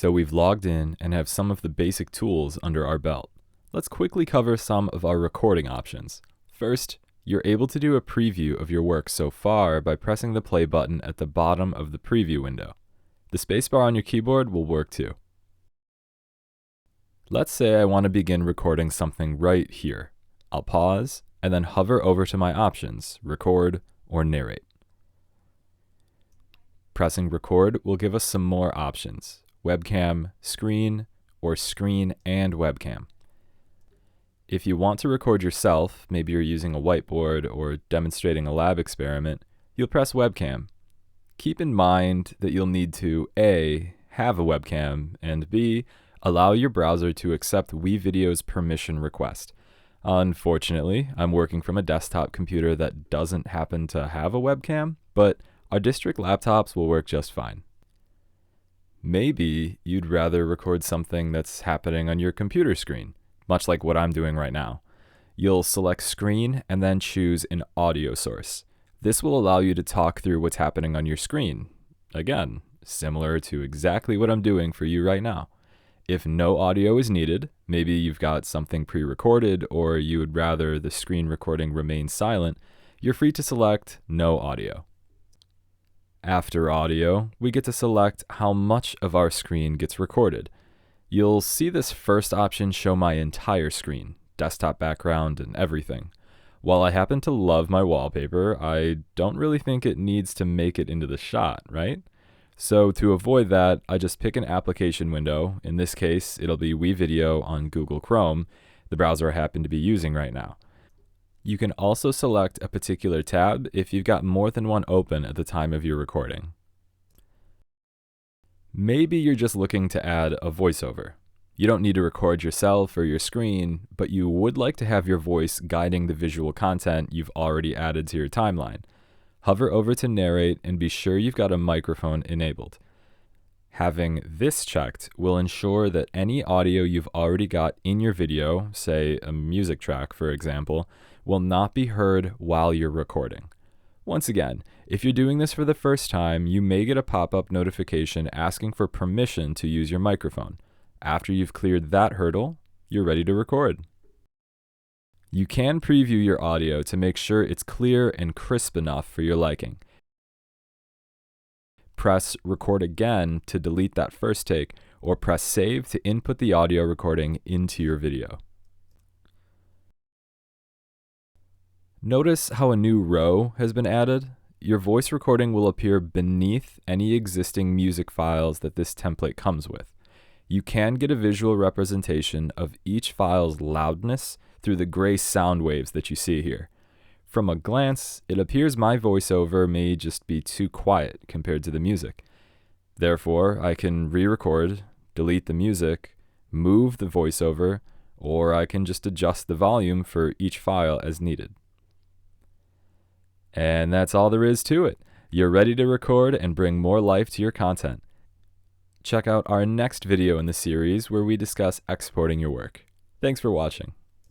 So we've logged in and have some of the basic tools under our belt. Let's quickly cover some of our recording options. First, you're able to do a preview of your work so far by pressing the play button at the bottom of the preview window. The spacebar on your keyboard will work too. Let's say I want to begin recording something right here. I'll pause and then hover over to my options, record or narrate. Pressing record will give us some more options, webcam, screen, or screen and webcam. If you want to record yourself, maybe you're using a whiteboard or demonstrating a lab experiment, you'll press webcam. Keep in mind that you'll need to A, have a webcam, and B, allow your browser to accept WeVideo's permission request. Unfortunately, I'm working from a desktop computer that doesn't happen to have a webcam, but our district laptops will work just fine. Maybe you'd rather record something that's happening on your computer screen, much like what I'm doing right now. You'll select screen and then choose an audio source. This will allow you to talk through what's happening on your screen. Again, similar to exactly what I'm doing for you right now. If no audio is needed, maybe you've got something pre-recorded or you would rather the screen recording remain silent, you're free to select no audio. After audio, we get to select how much of our screen gets recorded. You'll see this first option show my entire screen, desktop background, and everything. While I happen to love my wallpaper, I don't really think it needs to make it into the shot, right? So to avoid that, I just pick an application window. In this case, it'll be WeVideo on Google Chrome, the browser I happen to be using right now. You can also select a particular tab if you've got more than one open at the time of your recording. Maybe you're just looking to add a voiceover. You don't need to record yourself or your screen, but you would like to have your voice guiding the visual content you've already added to your timeline. Hover over to narrate and be sure you've got a microphone enabled. Having this checked will ensure that any audio you've already got in your video, say a music track for example, will not be heard while you're recording. Once again, if you're doing this for the first time, you may get a pop-up notification asking for permission to use your microphone. After you've cleared that hurdle, you're ready to record. You can preview your audio to make sure it's clear and crisp enough for your liking. Press record again to delete that first take, or press save to input the audio recording into your video. Notice how a new row has been added. Your voice recording will appear beneath any existing music files that this template comes with. You can get a visual representation of each file's loudness through the gray sound waves that you see here. From a glance, it appears my voiceover may just be too quiet compared to the music. Therefore, I can re-record, delete the music, move the voiceover, or I can just adjust the volume for each file as needed. And that's all there is to it. You're ready to record and bring more life to your content. Check out our next video in the series where we discuss exporting your work. Thanks for watching.